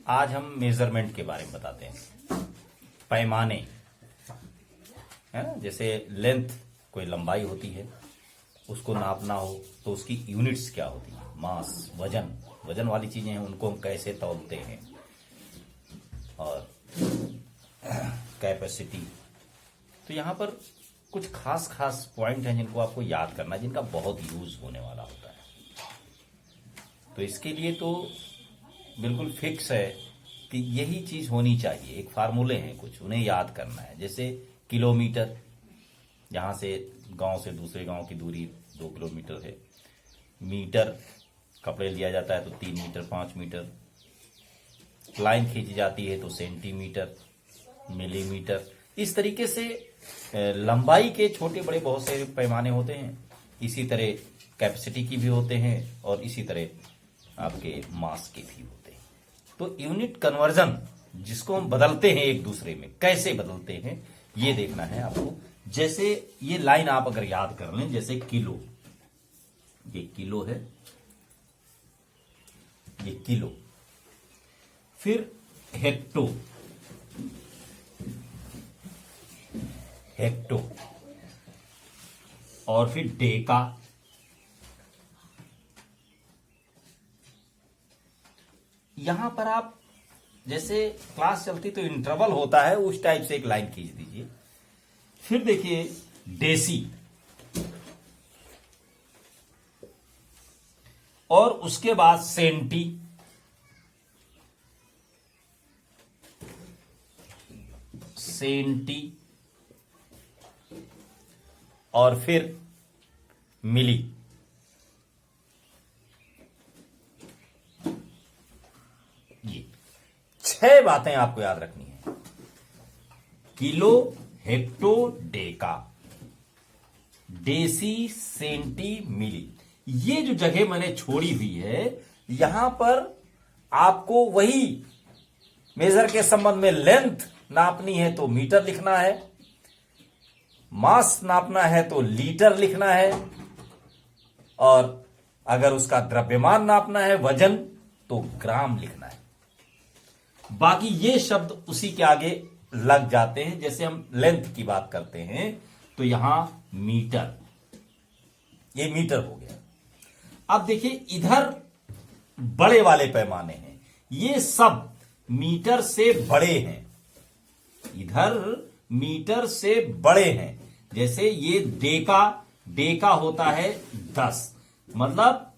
आज हम मेजरमेंट के बारे में बताते हैं। पैमाने है ना, जैसे लेंथ कोई लंबाई होती है, उसको नापना हो तो उसकी यूनिट्स क्या होती है, मास, वजन वाली चीजें हैं, उनको हम कैसे तौलते हैं, और कैपेसिटी। तो यहाँ पर कुछ खास पॉइंट हैं जिनको आपको याद करना है, जिनका बहुत यूज होने वाला होता है। तो इसके लिए तो बिल्कुल फिक्स है कि यही चीज होनी चाहिए। एक फार्मूले हैं कुछ, उन्हें याद करना है। जैसे किलोमीटर, यहां से गांव से दूसरे गांव की दूरी 2 किलोमीटर है। मीटर, कपड़े लिया जाता है तो 3 मीटर 5 मीटर। लाइन खींची जाती है तो सेंटीमीटर, मिलीमीटर। इस तरीके से लंबाई के छोटे बड़े बहुत से पैमाने होते हैं। इसी तरह कैपेसिटी की भी होते हैं और इसी तरह आपके मास के भी होते हैं। तो यूनिट कन्वर्जन, जिसको हम बदलते हैं एक दूसरे में, कैसे बदलते हैं ये देखना है आपको। जैसे ये लाइन आप अगर याद कर लें, जैसे किलो, ये किलो है, ये किलो। फिर हेक्टो, हेक्टो, और फिर डेका, यहां पर आप जैसे क्लास चलती तो इंटरवल होता है, उस टाइप से एक लाइन खींच दीजिए। फिर देखिए डेसी, और उसके बाद सेंटी, सेंटी, और फिर मिली। ये 6 बातें आपको याद रखनी है। Kilo, hecto, deka, deci, centi, milli. ये जो जगह मैंने छोड़ी हुई है, यहां पर आपको वही मेजर के संबंध में लेंथ नापनी है तो मीटर लिखना है, मास नापना है तो लीटर लिखना है, और अगर उसका द्रव्यमान नापना है, वजन, तो ग्राम लिखना है। बाकी ये शब्द उसी के आगे लग जाते हैं। जैसे हम लेंथ की बात करते हैं तो यहां मीटर, ये मीटर हो गया। अब देखिए इधर बड़े वाले पैमाने हैं, ये सब मीटर से बड़े हैं, इधर मीटर से बड़े हैं। जैसे ये डेका, डेका होता है 10, मतलब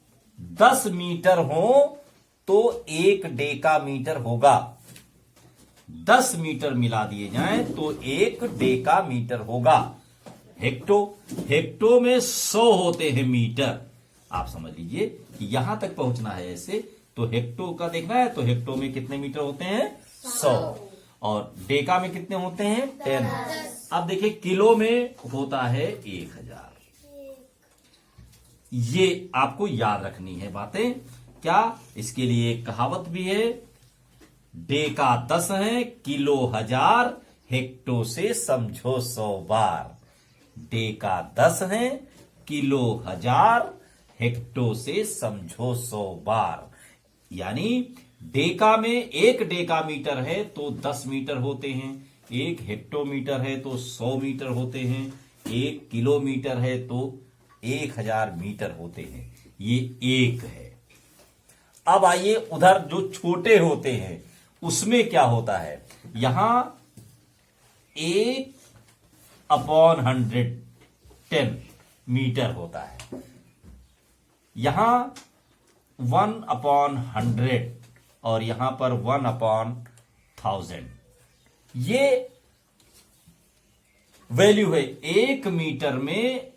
10 मीटर हो तो 1 डेका मीटर होगा। 10 मीटर मिला दिए जाएं तो 1 डेका मीटर होगा। हेक्टो, हेक्टो में 100 होते हैं मीटर। आप समझ लीजिए कि यहां तक पहुंचना है ऐसे, तो हेक्टो का देखना है तो हेक्टो में कितने मीटर होते हैं, 100, और डेका में कितने होते हैं, 10। अब देखिए किलो में होता है 1000। ये आपको याद रखनी है बातें। क्या, इसके लिए एक कहावत भी है, डेका 10 है, किलो 1000, हेक्टो से समझो 100 बार। डेका 10 है, किलो 1000, हेक्टो से समझो 100 बार। यानी डेका में 1 डेका मीटर है तो 10 मीटर होते हैं, 1 हेक्टोमीटर है तो 100 मीटर होते हैं, 1 किलोमीटर है तो 1000 मीटर होते हैं। ये 1 है। अब आइए उधर जो छोटे होते हैं उसमें क्या होता है। यहां 1/100 10 मीटर होता है, यहां 1/100, और यहां पर 1/1000। ये वैल्यू है। 1 मीटर में,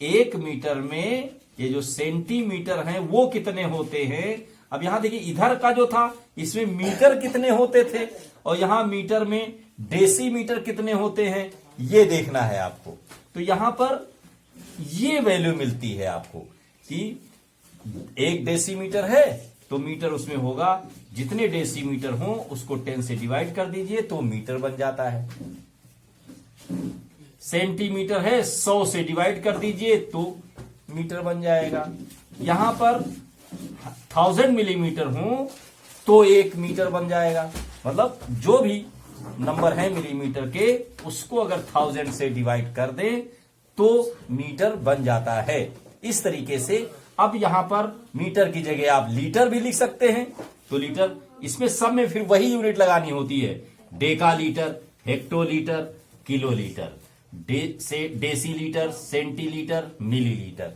1 मीटर में ये जो सेंटीमीटर हैं वो कितने होते हैं। अब यहां देखिए इधर का जो था इसमें मीटर कितने होते थे, और यहां मीटर में डेसीमीटर कितने होते हैं, ये देखना है आपको। तो यहां पर ये वैल्यू मिलती है आपको कि 1 डेसीमीटर है तो मीटर उसमें होगा, जितने डेसीमीटर हो उसको 10 से डिवाइड कर दीजिए तो मीटर बन जाता है। सेंटीमीटर है, 100 से डिवाइड कर दीजिए तो मीटर बन जाएगा। यहां पर 1000 मिलीमीटर हो तो 1 मीटर बन जाएगा। मतलब जो भी नंबर है मिलीमीटर के, उसको अगर 1000 से डिवाइड कर दें तो मीटर बन जाता है। इस तरीके से अब यहां पर मीटर की जगह आप लीटर भी लिख सकते हैं। तो लीटर, इसमें सब में फिर वही यूनिट लगानी होती है, decalitre, hectolitre, kilolitre, decilitre, centilitre, millilitre.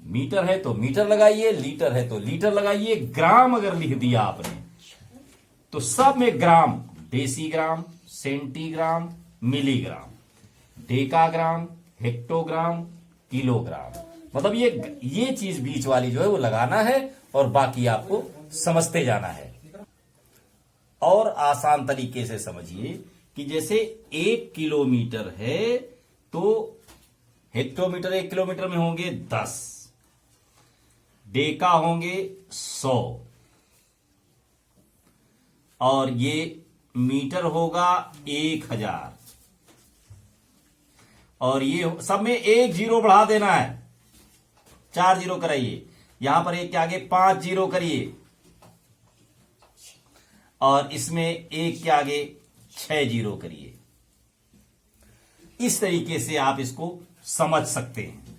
Metre है तो मीटर लगाइए, लीटर है तो लीटर लगाइए। ग्राम अगर लिख दिया आपने तो सब में gram, decigram, centigram, milligram, decagram, hectogram, kilogram. मतलब ये चीज बीच वाली जो है वो लगाना है और बाकी आपको समझते जाना है। और आसान तरीके से समझिए कि जैसे 1 किलोमीटर है तो हेक्टोमीटर 1 किलोमीटर में होंगे 10, डेका होंगे 100, और ये मीटर होगा 1000, और ये सब में 1 जीरो बढ़ा देना है, 4 जीरो कराइए। यहां पर 1 के आगे 5 जीरो करिए, और इसमें 1 के आगे 6 जीरो करिए। इस तरीके से आप इसको समझ सकते हैं।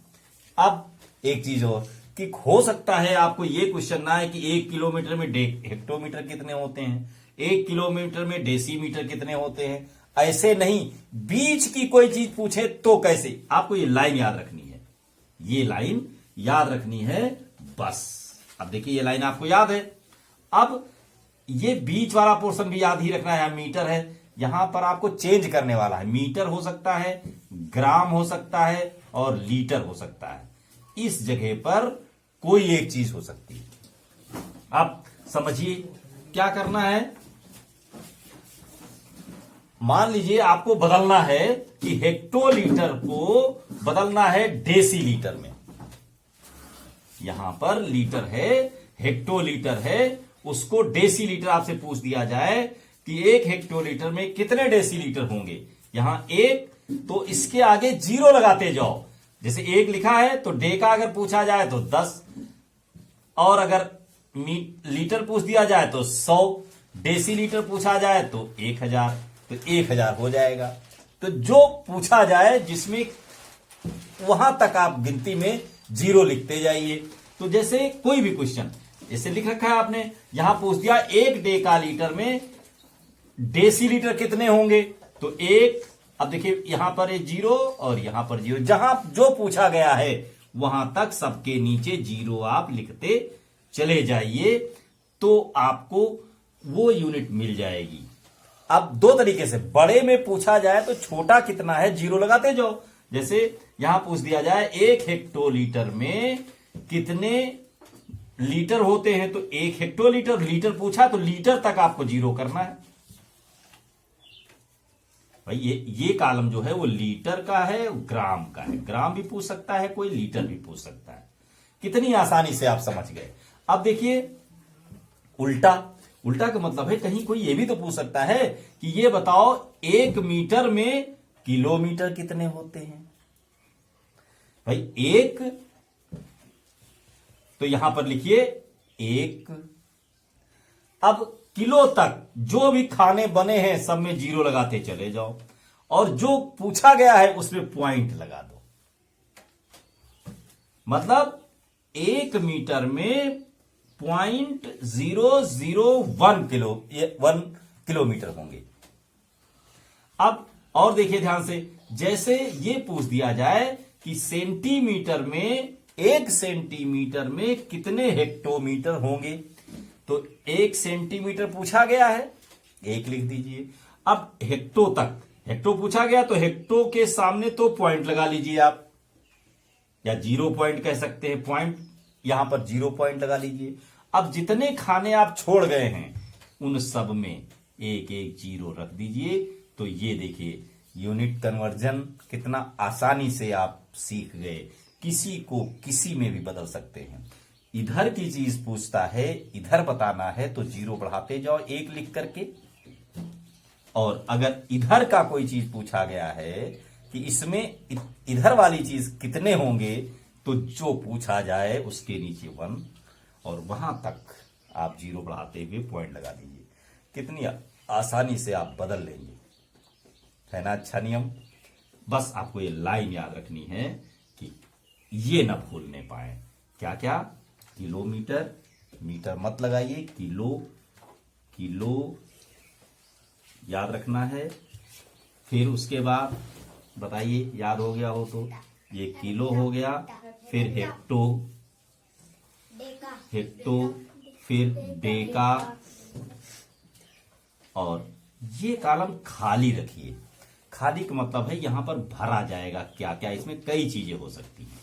अब एक चीज और कि हो सकता है आपको ये क्वेश्चन ना है कि 1 किलोमीटर में हेक्टोमीटर कितने होते हैं, 1 किलोमीटर में डेसीमीटर कितने होते हैं। ऐसे नहीं, बीच की कोई चीज पूछे तो कैसे, आपको ये लाइन याद रखनी है, ये लाइन याद रखनी है बस। अब देखिए ये लाइन आपको याद है। अब ये बीच वाला पोर्शन भी याद ही रखना है। मीटर है, यहां पर आपको चेंज करने वाला है, मीटर हो सकता है, ग्राम हो सकता है, और लीटर हो सकता है। इस जगह पर कोई एक चीज हो सकती है। अब समझिए क्या करना है। मान लीजिए आपको बदलना है कि हेक्टोलीटर को बदलना है डेसीलीटर में। यहां पर लीटर है, हेक्टोलीटर है, उसको डेसीलीटर आपसे पूछ दिया जाए कि 1 हेक्टोलीटर में कितने डेसीलीटर होंगे। यहां 1, तो इसके आगे जीरो लगाते जाओ। जैसे 1 लिखा है तो डेका अगर पूछा जाए तो 10, और अगर लीटर पूछ दिया जाए तो 100, डेसीलीटर पूछा जाए तो 1000, तो 1000 हो जाएगा। तो जो पूछा जाए जिसमें वहां तक आप गिनती में जीरो लिखते जाइए। तो जैसे कोई भी क्वेश्चन जैसे लिख रखा है आपने, यहां पूछ दिया 1 डेकालीटर में डेसीलीटर कितने होंगे, तो 1, अब देखिए यहां पर एक जीरो और यहां पर जीरो, जहां जो पूछा गया है वहां तक सबके नीचे जीरो आप लिखते चले जाइए, तो आपको वो यूनिट मिल जाएगी। अब 2 तरीके से, बड़े में पूछा जाए तो छोटा कितना है जीरो लगाते जाओ। जैसे यहां पूछ दिया जाए 1 हेक्टोलीटर में कितने लीटर होते हैं, तो 1 हेक्टोलीटर, लीटर पूछा तो लीटर तक आपको जीरो करना है। भाई ये कॉलम जो है वो लीटर का है, ग्राम का है। ग्राम भी पूछ सकता है कोई, लीटर भी पूछ सकता है। कितनी आसानी से आप समझ गए। अब देखिए उल्टा, उल्टा का मतलब है कहीं कोई ये भी तो पूछ सकता है कि ये बताओ 1 मीटर में किलोमीटर कितने होते हैं। भाई 1, तो यहां पर लिखिए 1। अब किलो तक जो भी खाने बने हैं सब में जीरो लगाते चले जाओ, और जो पूछा गया है उसमें पॉइंट लगा दो। मतलब 1 मीटर में 0.001 किलोमीटर होंगे। अब और देखिए ध्यान से, जैसे ये पूछ दिया जाए कि सेंटीमीटर में 1 सेंटीमीटर में कितने हेक्टोमीटर होंगे, तो 1 सेंटीमीटर पूछा गया है, 1 लिख दीजिए। अब हेक्टो तक, हेक्टो पूछा गया तो हेक्टो के सामने तो पॉइंट लगा लीजिए आप, या 0 पॉइंट कह सकते हैं, पॉइंट यहां पर 0 पॉइंट लगा लीजिए। अब जितने खाने आप छोड़ गए हैं उन सब में 1-1 जीरो रख दीजिए। तो ये देखिए यूनिट कन्वर्जन कितना आसानी से आप सीख गए। किसी को किसी में भी बदल सकते हैं। इधर की चीज पूछता है, इधर बताना है तो जीरो बढ़ाते जाओ 1 लिख करके। और अगर इधर का कोई चीज पूछा गया है कि इसमें इधर वाली चीज कितने होंगे, तो जो पूछा जाए उसके नीचे 1, और वहां तक आप जीरो बढ़ाते हुए पॉइंट लगा दीजिए। कितनी आसानी से आप बदल लेंगे, है ना अच्छा नियम। बस आपको ये लाइन याद रखनी है कि ये ना भूलने पाए। क्या क्या? किलोमीटर, मीटर मत लगाइए, किलो, किलो याद रखना है। फिर उसके बाद बताइए, याद हो गया हो तो ये किलो हो गया, फिर हेक्टो, हेक्टो, फिर डेका, और ये कॉलम खाली रखिए। खाली का मतलब है यहां पर भरा जाएगा क्या क्या, इसमें कई चीजें हो सकती हैं।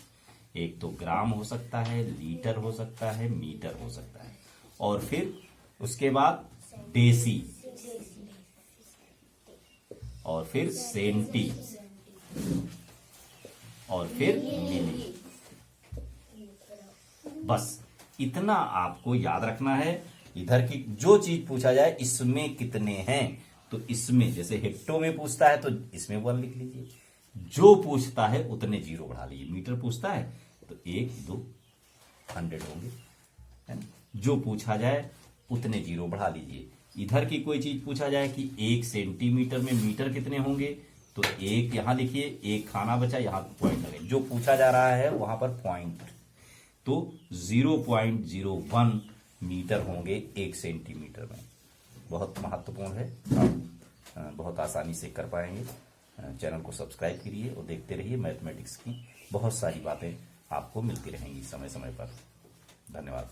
एक तो ग्राम हो सकता है, लीटर हो सकता है, मीटर हो सकता है, और फिर उसके बाद डेसी, और फिर सेंटी, और फिर मिली। बस इतना आपको याद रखना है। इधर की जो चीज पूछा जाए इसमें कितने हैं, तो इसमें जैसे हेक्टो में पूछता है तो इसमें 1 लिख लीजिए, जो पूछता है उतने जीरो बढ़ा लीजिए। मीटर पूछता है तो 1 2 100 होंगे, है ना। जो पूछा जाए उतने जीरो बढ़ा लीजिए। इधर की कोई चीज पूछा जाए कि 1 सेंटीमीटर में मीटर कितने होंगे, तो 1 यहां लिखिए, 1 खाना बचा, यहां पॉइंट लगे। जो पूछा जा रहा है वहां पर पॉइंट, तो 0.01 मीटर होंगे 1 सेंटीमीटर में। बहुत महत्वपूर्ण है, आप बहुत आसानी से कर पाएंगे। चैनल को सब्सक्राइब करिए और देखते रहिए। मैथमेटिक्स की बहुत सारी बातें आपको मिलती रहेंगी समय समय पर। धन्यवाद।